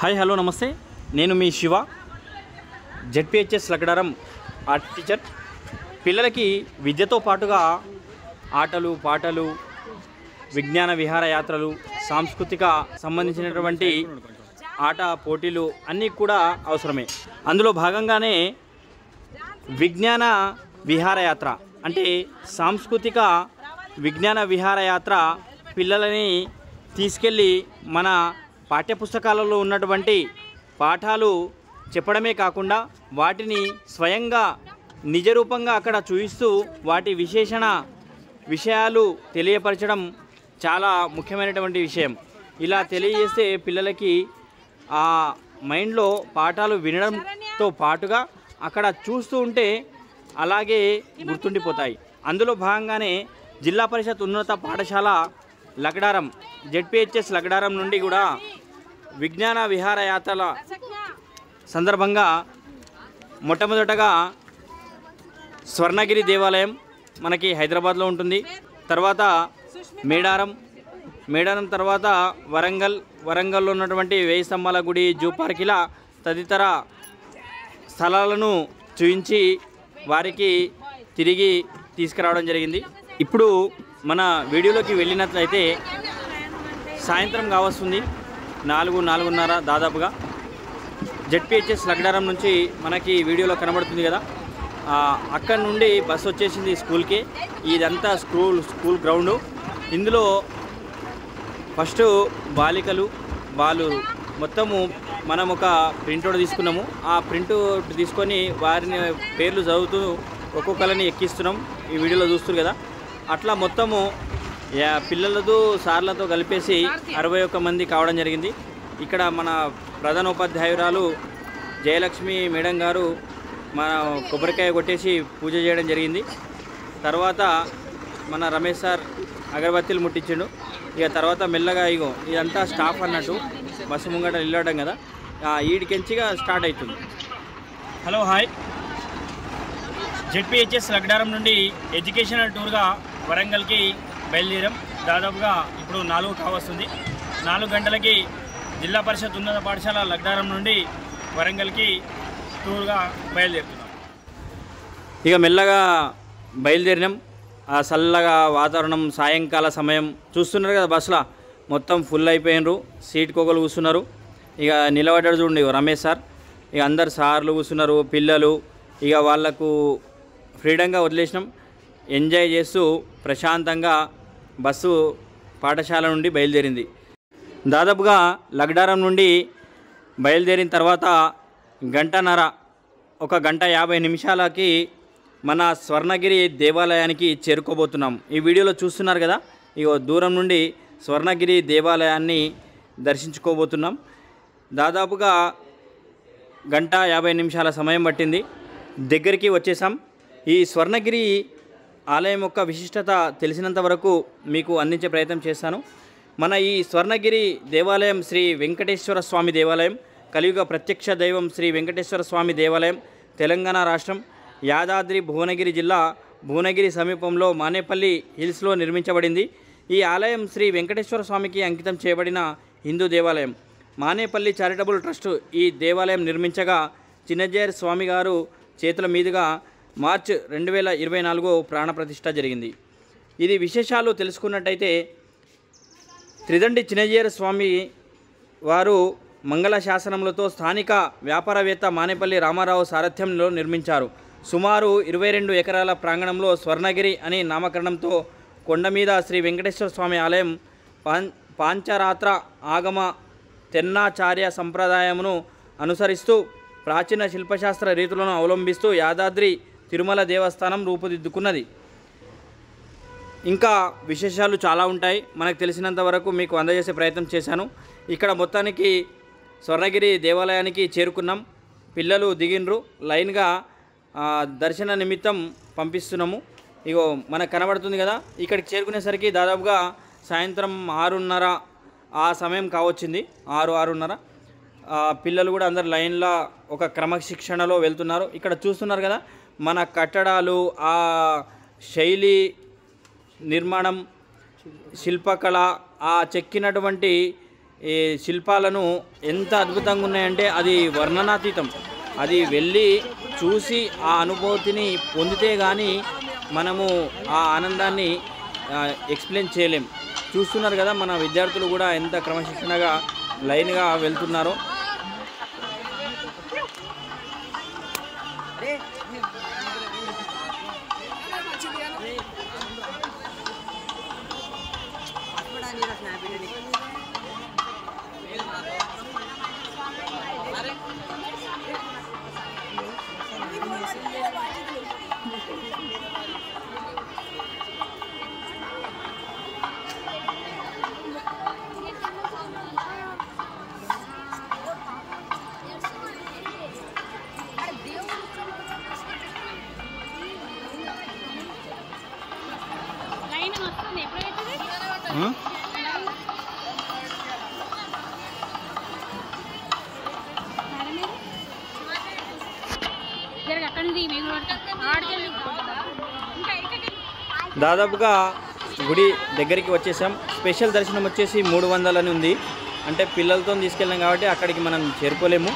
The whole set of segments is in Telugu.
హాయ్ హలో నమస్తే, నేను మీ శివ, జెడ్పిహెచ్ఎస్ లగడారం ఆర్ట్ టీచర్. పిల్లలకి విద్యతో పాటుగా ఆటలు పాటలు, విజ్ఞాన విహారయాత్రలు, సాంస్కృతిక సంబంధించినటువంటి ఆట పోటీలు అన్నీ కూడా అవసరమే. అందులో భాగంగానే విజ్ఞాన విహారయాత్ర అంటే సాంస్కృతిక విజ్ఞాన విహారయాత్ర పిల్లలని తీసుకెళ్ళి మన పాఠ్యపుస్తకాలలో ఉన్నటువంటి పాఠాలు చెప్పడమే కాకుండా వాటిని స్వయంగా నిజరూపంగా అక్కడ చూపిస్తూ వాటి విషయాలు తెలియపరచడం చాలా ముఖ్యమైనటువంటి విషయం. ఇలా తెలియజేస్తే పిల్లలకి ఆ మైండ్లో పాఠాలు వినడంతో పాటుగా అక్కడ చూస్తూ ఉంటే అలాగే గుర్తుండిపోతాయి. అందులో భాగంగానే జిల్లా పరిషత్ ఉన్నత పాఠశాల లగడారం జెడ్పిహెచ్ఎస్ లగడారం నుండి కూడా విజ్ఞాన విహారయాత్రల సందర్భంగా మొట్టమొదటగా స్వర్ణగిరి దేవాలయం మనకి హైదరాబాద్లో ఉంటుంది. తర్వాత మేడారం తర్వాత వరంగల్లో ఉన్నటువంటి వేయి స్తంభాల గుడి, జూ పార్క్, ఇలా తదితర స్థలాలను చూపించి వారికి తిరిగి తీసుకురావడం జరిగింది. ఇప్పుడు మన వీడియోలోకి వెళ్ళినట్లయితే సాయంత్రం కావస్తుంది, 4:30 దాదాపుగా. జెడ్పిహెచ్ఎస్ లగడారం నుంచి మనకి వీడియోలో కనబడుతుంది కదా, అక్కడి నుండి బస్సు వచ్చేసింది స్కూల్కి. ఇదంతా స్కూల్ గ్రౌండు. ఇందులో ఫస్ట్ బాలు మొత్తము మనం ఒక ప్రింట్అవుట్ తీసుకున్నాము. ఆ ప్రింట్అవుట్ తీసుకొని వారిని పేర్లు చదువుతూ ఒక్కొక్కరిని ఎక్కిస్తున్నాం. ఈ వీడియోలో చూస్తారు కదా, అట్లా మొత్తము పిల్లలతో సార్లతో కలిపేసి 61 మంది కావడం జరిగింది. ఇక్కడ మన ప్రధానోపాధ్యాయురాలు జయలక్ష్మి మేడం గారు మన కొబ్బరికాయ కొట్టేసి పూజ చేయడం జరిగింది. తర్వాత మన రమేష్ సార్ అగరబత్తీలు ముట్టించిండు. ఇక తర్వాత మెల్లగా ఇదంతా స్టాఫ్ అన్నట్టు బస్సు ముంగట నిలవడం కదా, ఈడికెంచిగా స్టార్ట్ అవుతుంది. హలో హాయ్, జెడ్పిహెచ్ఎస్ లగడారం నుండి ఎడ్యుకేషనల్ టూర్గా వరంగల్కి బయలుదేరాం. దాదాపుగా ఇప్పుడు 4 కావస్తుంది. 4 గంటలకి జిల్లా పరిషత్ ఉన్నత పాఠశాల లగడారం నుండి వరంగల్కి టూర్గా బయలుదేరుతున్నాం. ఇక మెల్లగా బయలుదేరినాం. ఆ చల్లగా వాతావరణం, సాయంకాల సమయం చూస్తున్నారు కదా, బస్సులో మొత్తం ఫుల్ అయిపోయినరు. సీట్ కోగలు కూర్చున్నారు. ఇక నిలబడ్డాడు చూడండి రమేష్ సార్. ఇక అందరు సార్లు కూర్చున్నారు, పిల్లలు. ఇక వాళ్లకు ఫ్రీడంగా వదిలేసినాం. ఎంజాయ్ చేస్తూ ప్రశాంతంగా బస్సు పాఠశాల నుండి బయలుదేరింది. దాదాపుగా లగడారం నుండి బయలుదేరిన తర్వాత 1:50 నిమిషాలకి మన స్వర్ణగిరి దేవాలయానికి చేరుకోబోతున్నాం. ఈ వీడియోలో చూస్తున్నారు కదా, ఇగో దూరం నుండి స్వర్ణగిరి దేవాలయాన్ని దర్శించుకోబోతున్నాం. దాదాపుగా 1:50 సమయం పట్టింది. దగ్గరికి వచ్చేసాం. ఈ స్వర్ణగిరి ఆలయం యొక్క విశిష్టత తెలిసినంత వరకు మీకు అందించే ప్రయత్నం చేస్తాను. మన ఈ స్వర్ణగిరి దేవాలయం శ్రీ వెంకటేశ్వర స్వామి దేవాలయం, కలియుగ ప్రత్యక్ష దైవం శ్రీ వెంకటేశ్వర స్వామి దేవాలయం తెలంగాణ రాష్ట్రం యాదాద్రి భువనగిరి జిల్లా భువనగిరి సమీపంలో మానేపల్లి హిల్స్లో నిర్మించబడింది. ఈ ఆలయం శ్రీ వెంకటేశ్వర స్వామికి అంకితం చేయబడిన హిందూ దేవాలయం. మానేపల్లి చారిటబుల్ ట్రస్ట్ ఈ దేవాలయం నిర్మించగా చిన్నజీయర్ స్వామి గారు చేతుల మీదుగా మార్చి 2024 ప్రాణప్రతిష్ఠ జరిగింది. ఇది విశేషాలు తెలుసుకున్నట్టయితే త్రిదండి చిన్నజీయర్ స్వామి వారు మంగళ శాసనములతో స్థానిక వ్యాపారవేత్త మానేపల్లి రామారావు సారథ్యంలో నిర్మించారు. సుమారు 22 ఎకరాల ప్రాంగణంలో స్వర్ణగిరి అని నామకరణంతో కొండ మీద శ్రీ వెంకటేశ్వర స్వామి ఆలయం పాంచరాత్ర ఆగమ తెన్నాచార్య సంప్రదాయమును అనుసరిస్తూ ప్రాచీన శిల్పశాస్త్ర రీతులను అవలంబిస్తూ యాదాద్రి తిరుమల దేవస్థానం రూపుదిద్దుకున్నది. ఇంకా విశేషాలు చాలా ఉంటాయి. మనకు తెలిసినంత వరకు మీకు అందజేసే ప్రయత్నం చేశాను. ఇక్కడ మొత్తానికి స్వర్ణగిరి దేవాలయానికి చేరుకున్నాం. పిల్లలు దిగినరు, లైన్గా దర్శన నిమిత్తం పంపిస్తున్నాము. ఇగో మనకు కనబడుతుంది కదా, ఇక్కడికి చేరుకునేసరికి దాదాపుగా సాయంత్రం 6:30 ఆ సమయం కావచ్చింది. 6:30. పిల్లలు కూడా అందరు లైన్లో ఒక క్రమశిక్షణలో వెళ్తున్నారు. ఇక్కడ చూస్తున్నారు కదా, మన కట్టడాలు, ఆ శైలి నిర్మాణం, శిల్పకళ, ఆ చెక్కినటువంటి ఈ శిల్పాలను ఎంత అద్భుతంగా ఉన్నాయంటే అది వర్ణనాతీతం. అది వెళ్ళి చూసి ఆ అనుభూతిని పొందితే కానీ మనము ఆ ఆనందాన్ని ఎక్స్ప్లెయిన్ చేయలేం. చూస్తున్నారు కదా మన విద్యార్థులు కూడా ఎంత క్రమశిక్షణగా లైన్గా వెళ్తున్నారో. దాదాపుగా గుడి దగ్గరికి వచ్చేసాం. స్పెషల్ దర్శనం వచ్చేసి 300 అని ఉంది. అంటే పిల్లలతో తీసుకెళ్ళాం కాబట్టి అక్కడికి మనం చేరుకోలేము.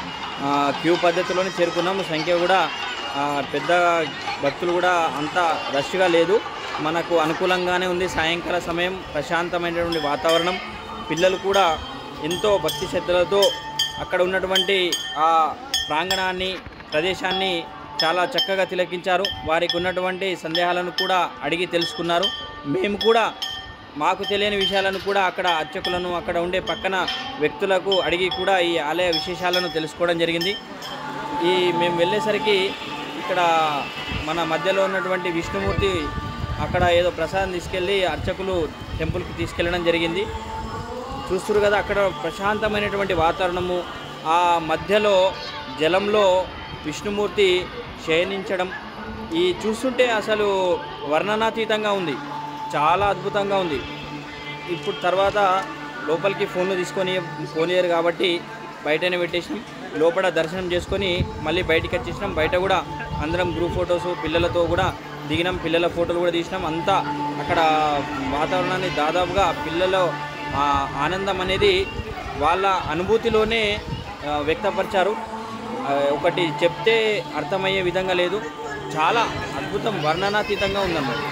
క్యూ పద్ధతిలోనే చేరుకున్నాము. సంఖ్య కూడా పెద్ద భక్తులు కూడా అంత రష్గా లేదు. మనకు అనుకూలంగానే ఉంది. సాయంకాల సమయం, ప్రశాంతమైనటువంటి వాతావరణం. పిల్లలు కూడా ఎంతో భక్తి శ్రద్ధలతో అక్కడ ఉన్నటువంటి ఆ ప్రాంగణాన్ని, ప్రదేశాన్ని చాలా చక్కగా తిలకించారు. వారికి ఉన్నటువంటి సందేహాలను కూడా అడిగి తెలుసుకున్నారు. మేము కూడా మాకు తెలియని విషయాలను కూడా అక్కడ అర్చకులను, అక్కడ ఉండే పక్కన వ్యక్తులకు అడిగి కూడా ఈ ఆలయ విశేషాలను తెలుసుకోవడం జరిగింది. మేము వెళ్ళేసరికి ఇక్కడ మన మధ్యలో ఉన్నటువంటి విష్ణుమూర్తి అక్కడ ఏదో ప్రసాదం తీసుకెళ్ళి అర్చకులు టెంపుల్కి తీసుకెళ్ళడం జరిగింది. చూస్తున్నారు కదా అక్కడ ప్రశాంతమైనటువంటి వాతావరణము. ఆ మధ్యలో జలంలో విష్ణుమూర్తి శయనించడం ఈ చూస్తుంటే అసలు వర్ణనాతీతంగా ఉంది. చాలా అద్భుతంగా ఉంది. ఇప్పుడు తర్వాత లోపలికి ఫోన్లు తీసుకొని పోనీయరు కాబట్టి బయటనే పెట్టేసినాం. లోపల దర్శనం చేసుకొని మళ్ళీ బయటికి వచ్చేసినాం. బయట కూడా అందరం గ్రూప్ ఫొటోస్ పిల్లలతో కూడా దిగినాం. పిల్లల ఫోటోలు కూడా తీసినాం. అంతా అక్కడ వాతావరణాన్ని దాదాపుగా పిల్లల ఆనందం అనేది వాళ్ళ అనుభూతిలోనే వ్యక్తపరిచారు. ఒకటి చెప్తే అర్థమయ్యే విధంగా లేదు. చాలా అద్భుతం, వర్ణనాతీతంగా ఉందన్నమాట.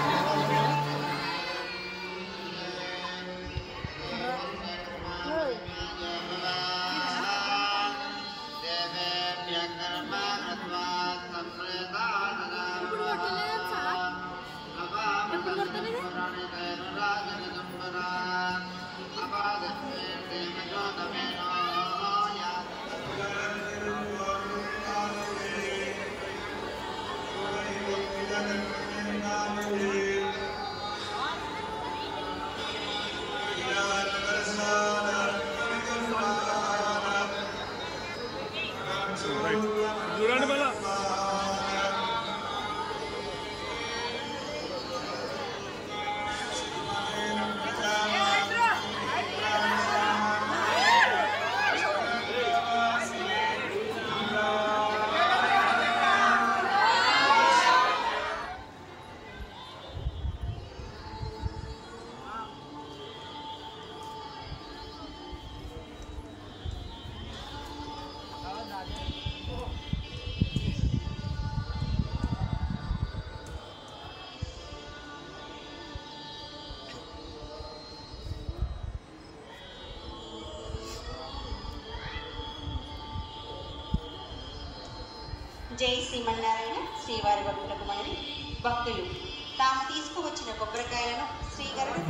జై శ్రీమన్నారాయణ. శ్రీవారి భక్తులకు మనవి. భక్తులు తాము తీసుకువచ్చిన కొబ్బరికాయలను శ్రీగరుడు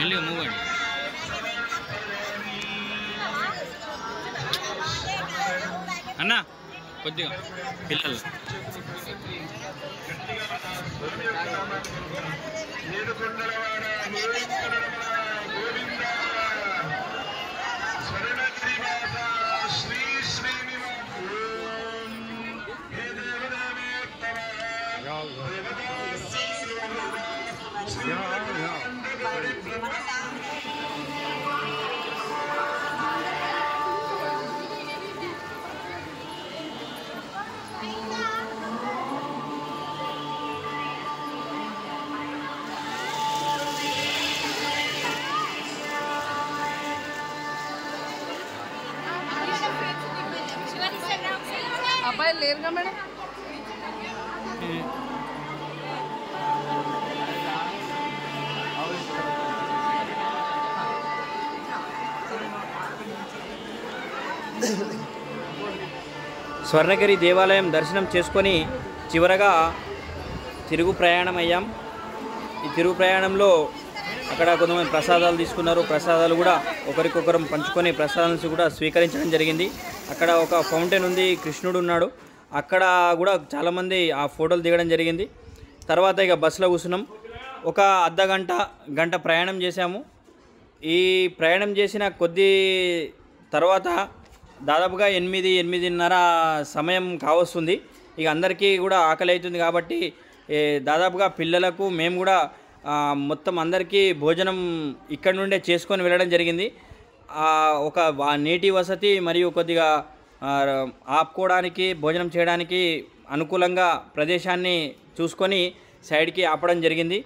మెల్లిగా మూవ్ అండి. అన్న కొద్దిగా పిల్లలు అబ్బాయిలు లేరుగా మేడం. స్వర్ణగిరి దేవాలయం దర్శనం చేసుకొని చివరగా తిరుగు ప్రయాణం అయ్యాం. ఈ తిరుగు ప్రయాణంలో అక్కడ కొంతమంది ప్రసాదాలు తీసుకున్నారు. ప్రసాదాలు కూడా ఒకరికొకరం పంచుకొని ప్రసాదాలను కూడా స్వీకరించడం జరిగింది. అక్కడ ఒక ఫౌంటైన్ ఉంది, కృష్ణుడు ఉన్నాడు. అక్కడ కూడా చాలామంది ఆ ఫోటోలు దిగడం జరిగింది. తర్వాత ఇక బస్సులో కూర్చున్నాం. ఒక గంట ప్రయాణం చేశాము. ఈ ప్రయాణం చేసిన కొద్ది తర్వాత దాదాపుగా 8-8:30 సమయం కావస్తుంది. ఇక అందరికీ కూడా ఆకలి అవుతుంది కాబట్టి దాదాపుగా పిల్లలకు మేము కూడా మొత్తం అందరికీ భోజనం ఇక్కడ నుండే చేసుకొని వెళ్ళడం జరిగింది. ఒక నీటి వసతి మరియు కొద్దిగా ఆపుకోవడానికి భోజనం చేయడానికి అనుకూలంగా ప్రదేశాన్ని చూసుకొని సైడ్కి ఆపడం జరిగింది.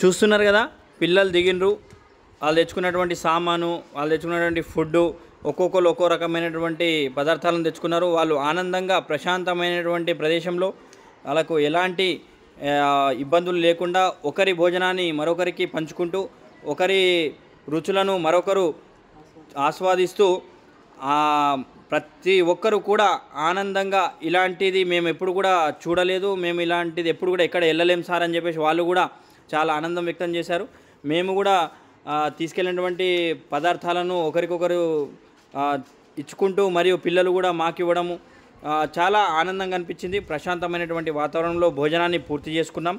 చూస్తున్నారు కదా, పిల్లలు దిగిండ్రు. వాళ్ళు తెచ్చుకున్నటువంటి సామాను, వాళ్ళు తెచ్చుకున్నటువంటి ఫుడ్డు, ఒక్కొక్కరు ఒక్కో రకమైనటువంటి పదార్థాలను తెచ్చుకున్నారు. వాళ్ళు ఆనందంగా ప్రశాంతమైనటువంటి ప్రదేశంలో వాళ్ళకు ఎలాంటి ఇబ్బందులు లేకుండా ఒకరి భోజనాన్ని మరొకరికి పంచుకుంటూ ఒకరి రుచులను మరొకరు ఆస్వాదిస్తూ ప్రతి ఒక్కరు కూడా ఆనందంగా ఇలాంటిది మేము ఎప్పుడు కూడా చూడలేదు, మేము ఇలాంటిది ఎప్పుడు కూడా ఎక్కడ వెళ్ళలేం సార్ అని చెప్పేసి వాళ్ళు కూడా చాలా ఆనందం వ్యక్తం చేశారు. మేము కూడా తీసుకెళ్ళినటువంటి పదార్థాలను ఒకరికొకరు ఇచ్చుకుంటూ మరియు పిల్లలు కూడా మాకు ఇవ్వడము చాలా ఆనందంగా అనిపించింది. ప్రశాంతమైనటువంటి వాతావరణంలో భోజనాన్ని పూర్తి చేసుకున్నాం.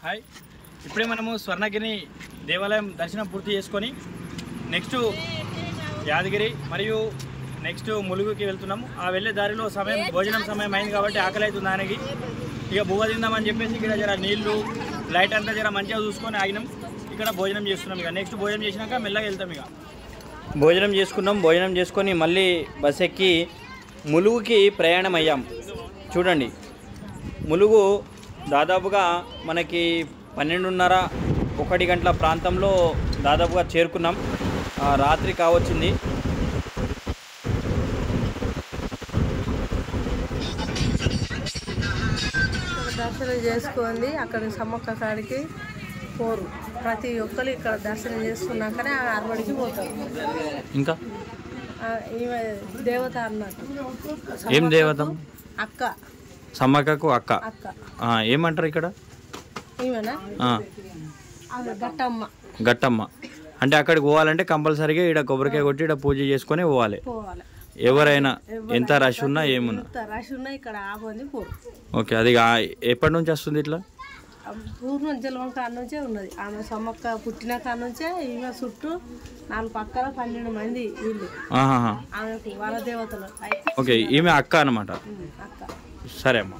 హాయ్, ఇప్పుడే మనము స్వర్ణగిరి దేవాలయం దర్శనం పూర్తి చేసుకొని నెక్స్ట్ యాదగిరి మరియు నెక్స్ట్ ములుగుకి వెళ్తున్నాము. ఆ వెళ్ళే దారిలో భోజనం సమయం అయింది కాబట్టి ఆకలి అవుతుంది ఆయనకి. ఇక బువ్వ తిందామని చెప్పేసి ఇక్కడ జర నీళ్లు లైట్ అంతా జర మంచిగా చూసుకొని ఆగినాం. ఇక్కడ భోజనం చేస్తున్నాం. ఇక నెక్స్ట్ భోజనం చేసినాక మెల్లగా వెళ్తాం. ఇక భోజనం చేసుకున్నాం. భోజనం చేసుకొని మళ్ళీ బస్ ఎక్కి ములుగుకి ప్రయాణం అయ్యాం. చూడండి, ములుగు దాదాపుగా మనకి 12:30-1 గంటల ప్రాంతంలో దాదాపుగా చేరుకున్నాం. రాత్రి కావచ్చింది. దర్శనం చేసుకోండి. అక్కడ సమ్మక్క కాడికి పోరు. ప్రతి ఒక్కరు ఇక్కడ దర్శనం చేసుకున్నాకనే ఆ అరవడికి పోతారు. ఇంకా ఈమె దేవత అన్నట్టు. ఏం దేవత? అక్క. సమ్మక్కకు అక్క. అక్క ఏమంటారు ఇక్కడ? ఈమెనా? గట్టమ్మ. గట్టమ్మ అంటే అక్కడికి పోవాలంటే కంపల్సరీగా ఇక్కడ కొబ్బరికాయ కొట్టి ఇక్కడ పూజ చేసుకొని పోవాలి. ఎవరైనా ఎంత రష్ ఉన్నా ఏమున్నా రష్ ఉన్నా ఇక్కడ ఆపంది పోరు. ఓకే, అది ఎప్పటి నుంచి వస్తుంది ఇట్లా? పూర్వం జలవం కాడ నుంచే ఉన్నది. ఆమె సమ్మక్క పుట్టిన కాడ నుంచే ఈమె చుట్టూ 4 పక్కల 12 మంది వీళ్ళు ఆమెకు వరదేవతలు. ఓకే, ఈమె అక్క అన్నమాట. అక్క. సరే అమ్మా.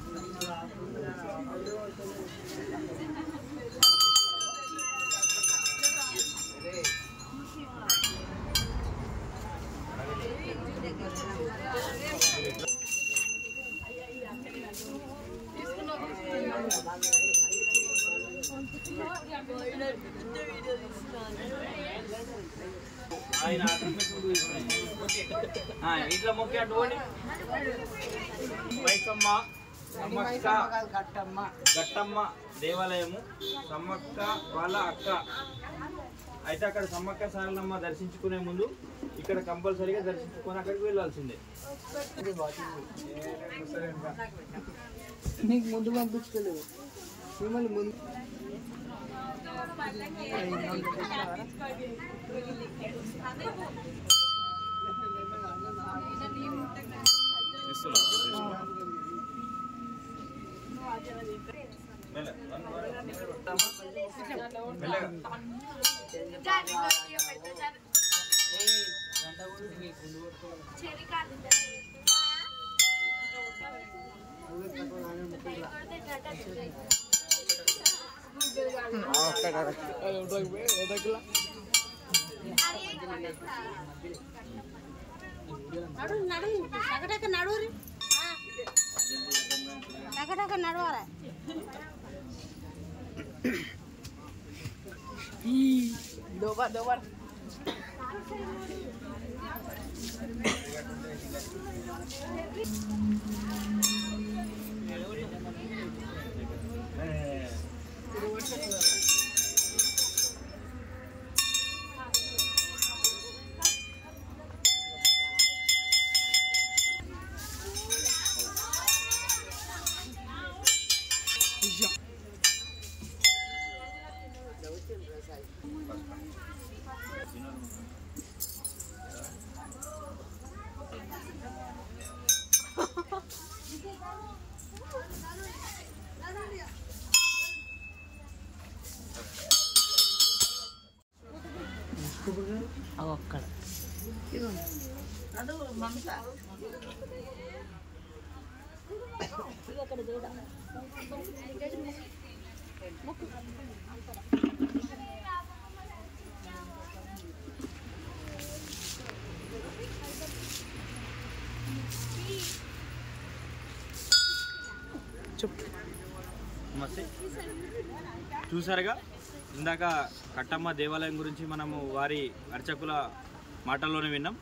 ఇట్లా మొక్కి అటువంటి మైసమ్మ సమ్మక్క గట్టమ్మ దేవాలయము సమ్మక్క వాళ్ళ అక్క. అయితే అక్కడ సమ్మక్క సారలమ్మ దర్శించుకునే ముందు ఇక్కడ కంపల్సరీగా దర్శించుకొని అక్కడికి వెళ్ళాల్సిందే. నీకు ముందు పంపించలేదు మిమ్మల్ని ముందు నడవాలి అక్కడ చూసారుగా ఇందాక కట్టమ్మ దేవాలయం గురించి మనము వారి అర్చకుల మాటల్లోనే విన్నాం.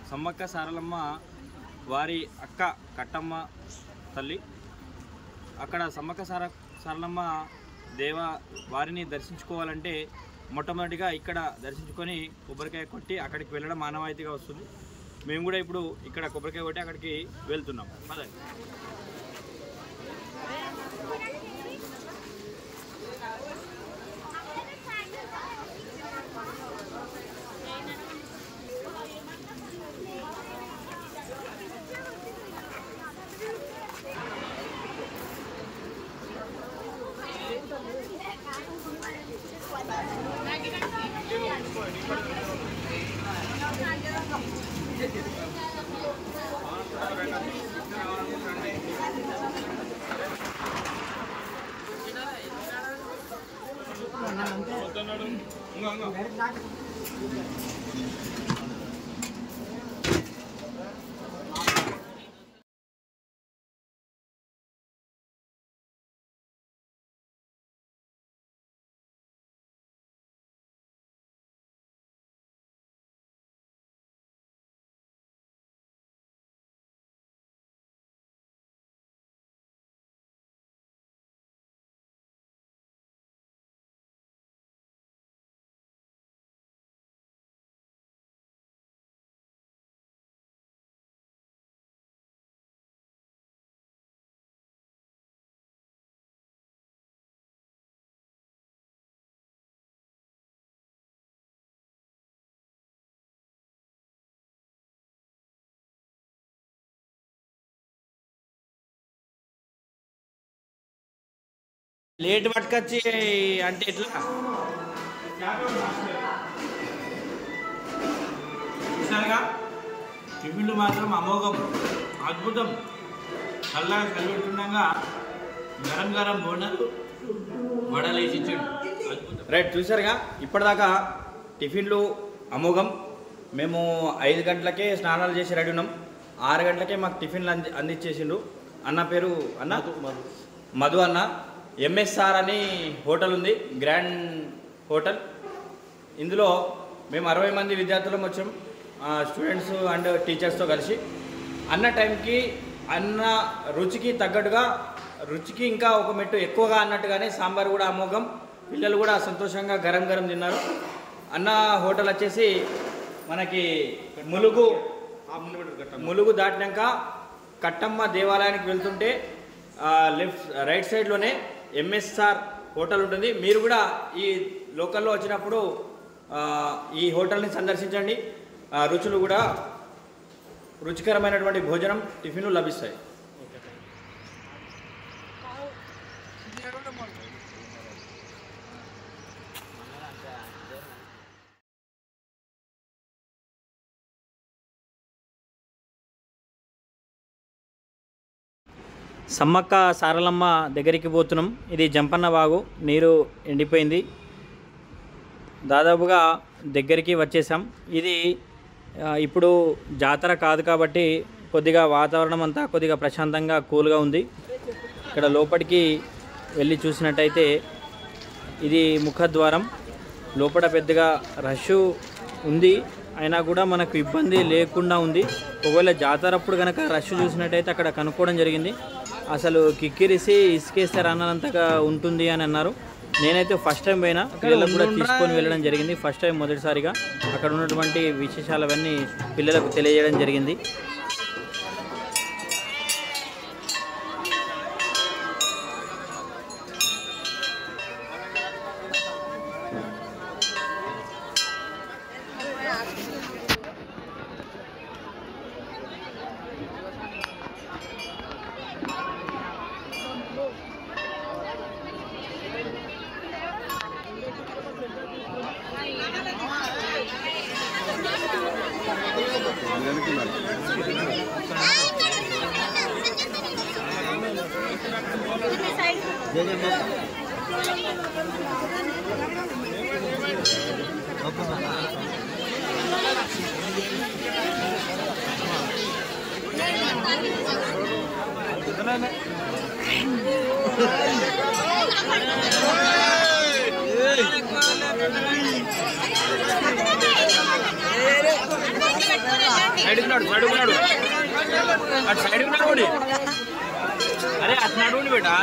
సమ్మక్క సారలమ్మ వారి అక్క కట్టమ్మ తల్లి. అక్కడ సమ్మక్క సారలమ్మ వారిని దర్శించుకోవాలంటే మొట్టమొదటిగా ఇక్కడ దర్శించుకొని కొబ్బరికాయ కొట్టి అక్కడికి వెళ్ళడం ఆనవాయితీగా వస్తుంది. మేము కూడా ఇప్పుడు ఇక్కడ కొబ్బరికాయ కొట్టి అక్కడికి వెళ్తున్నాం. పదండి. లేట్ పట్టుకొచ్చి అంటే ఎట్లా చూసారుగా టిఫిన్లు మాత్రం అమోఘం, అద్భుతం. చల్లగా చలిపెట్టుండగా గరం గరం బోండాలు వడలేసి ఇచ్చాడు. రైట్, చూసారుగా ఇప్పటిదాకా టిఫిన్లు అమోఘం. మేము 5 గంటలకే స్నానాలు చేసి రెడీ ఉన్నాం. 6 గంటలకే మాకు టిఫిన్లు అందించేసిండు. అన్న పేరు అన్న మధు అన్న. ఎంఎస్ఆర్ అని హోటల్ ఉంది, గ్రాండ్ హోటల్. ఇందులో మేము 60 మంది విద్యార్థులం వచ్చాం, స్టూడెంట్స్ అండ్ టీచర్స్తో కలిసి. అన్న టైంకి అన్న రుచికి తగ్గట్టుగా, రుచికి ఇంకా ఒక మెట్టు ఎక్కువగా అన్నట్టుగానే సాంబార్ కూడా అమోఘం. పిల్లలు కూడా సంతోషంగా గరం గరం తిన్నారు. అన్న హోటల్ వచ్చేసి మనకి ములుగు దాటినాక కట్టమ్మ దేవాలయానికి వెళ్తుంటే రైట్ సైడ్లోనే ఎంఎస్ఆర్ హోటల్ ఉంటుంది. మీరు కూడా ఈ లోకల్లో వచ్చినప్పుడు ఈ హోటల్ని సందర్శించండి. రుచులు కూడా రుచికరమైనటువంటి భోజనం, టిఫిన్లు లభిస్తాయి. సమ్మక్క సారలమ్మ దగ్గరికి పోతున్నాం. ఇది జంపన్న వాగు, నీరు ఎండిపోయింది, దాదాపుగా దగ్గరికి వచ్చేసాం. ఇది ఇప్పుడు జాతర కాదు కాబట్టి కొద్దిగా వాతావరణం అంతా కొద్దిగా ప్రశాంతంగా కూల్గా ఉంది. ఇక్కడ లోపలికి వెళ్ళి చూసినట్టయితే ఇది ముఖద్వారం. లోపల పెద్దగా రష్ ఉంది, అయినా కూడా మనకు ఇబ్బంది లేకుండా ఉంది. ఒకవేళ జాతర అప్పుడు కనుక రష్ చూసినట్టయితే అక్కడ కనుక్కోవడం జరిగింది, అసలు కిక్కిరిసి ఇసుకేస్తే రానంతగా ఉంటుంది అని అన్నారు. నేనైతే ఫస్ట్ టైం పోయినా, పిల్లలకు కూడా తీసుకొని వెళ్ళడం జరిగింది. ఫస్ట్ టైం మొదటిసారిగా అక్కడ ఉన్నటువంటి విశేషాలవన్నీ పిల్లలకు తెలియజేయడం జరిగింది. అరే అట్లా నడువుని బేటా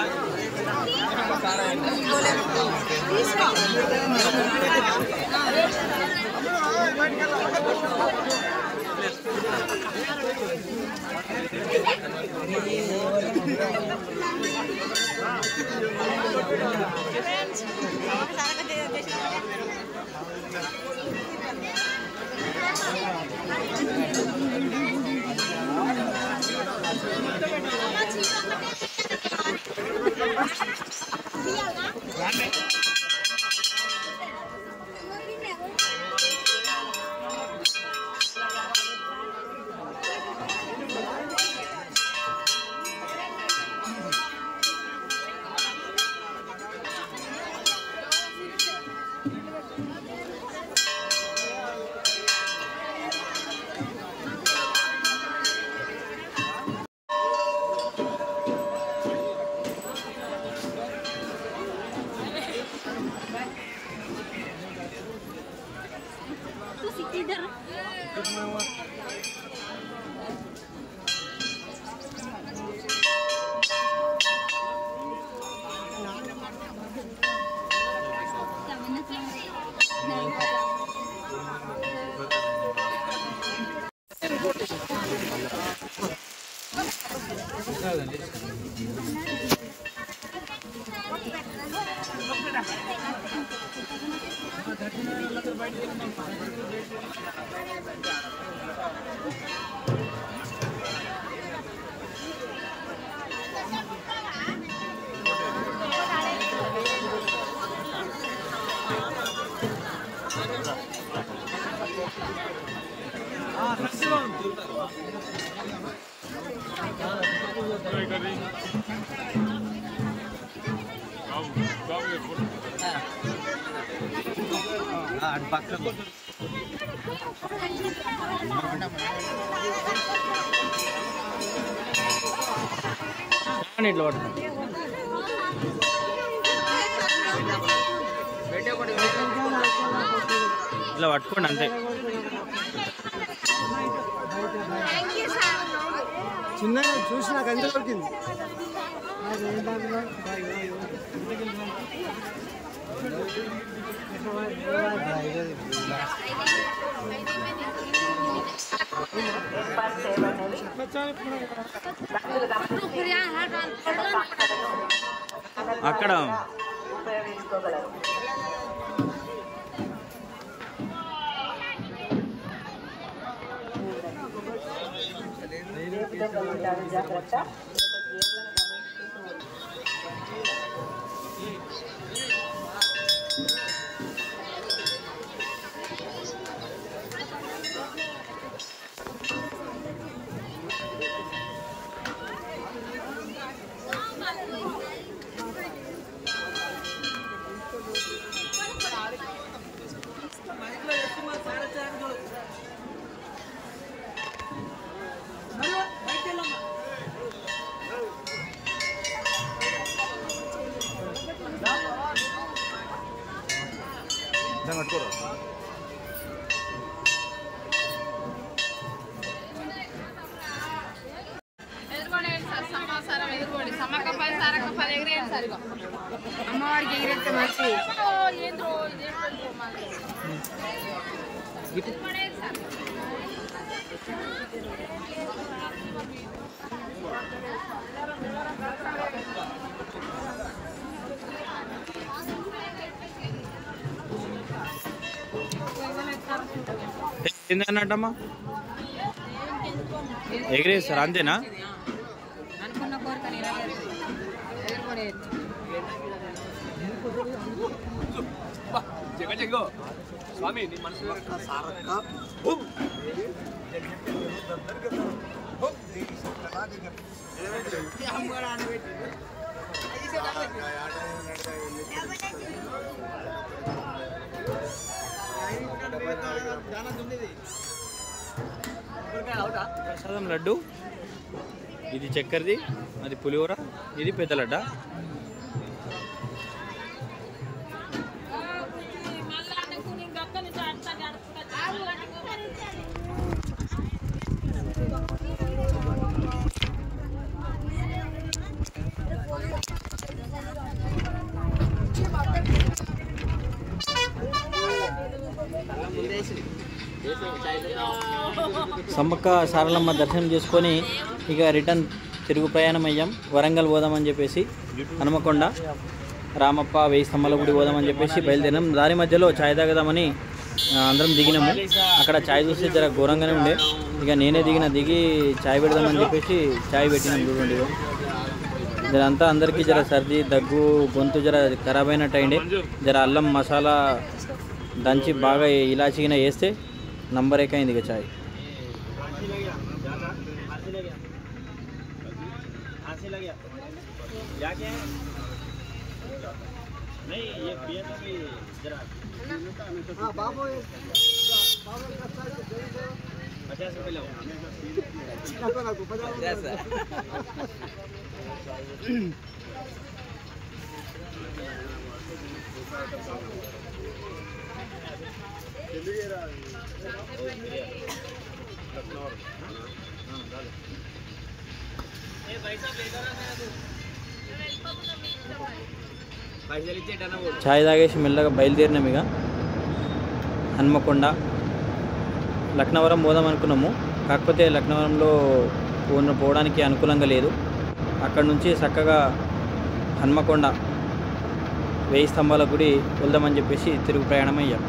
ఇట్లా ఇలా పట్టుకోండి అంతే. చిన్నగా చూసి నాకు అంతే దొరికింది. అక్కడ అమ్మవారికి ఎగిరేస్తే మంచి ఏంటన్నట్టమ్మా ఎగిరేస్తారు అంతేనా? అనుకున్న కోరిక ఎదుర్కొనేది. ప్రసాదం లడ్డు, ఇది చక్కెరది, అది పులిహోర, ఇది పెద్ద లడ్డా. సమ్మక్క సారలమ్మ దర్శనం చేసుకొని ఇక రిటర్న్ తిరుగు ప్రయాణం అయ్యాం. వరంగల్ పోదామని చెప్పేసి హనుమకొండ రామప్ప 1000 స్తంభాల గుడి పోదామని చెప్పేసి బయలుదేరినాం. దారి మధ్యలో ఛాయ్ తాగదామని అందరం దిగినాము. అక్కడ ఛాయ్ చూస్తే జర ఘోరంగానే ఉండే. ఇక నేనే దిగి ఛాయ్ పెడదామని చెప్పేసి ఛాయ్ పెట్టినాం. చూడండి జరంతా అందరికీ జర సర్ది దగ్గు గొంతు జర ఖరాబ్ అయినట్టు అయింది. జర అల్లం మసాలా దంచి బాగా ఇలాచిగిన వేస్తే నంబర్ ఎక్కైంది ఇక ఛాయ్. ఛాయ్ తాగేసి మెల్లగా బయలుదేరినాం. ఇక హన్మకొండ లక్నవరం పోదాం అనుకున్నాము. కాకపోతే లక్నవరంలో పోవడానికి అనుకూలంగా లేదు. అక్కడ నుంచి చక్కగా హన్మకొండ 1000 స్తంభాల గుడి వెళ్దామని చెప్పేసి తిరుగు ప్రయాణం అయ్యాం.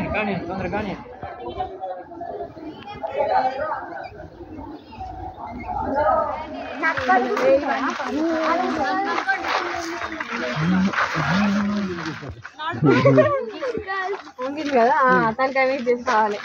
కానీ తొందర కానీ కదా తనకి అవి చేసుకోవాలి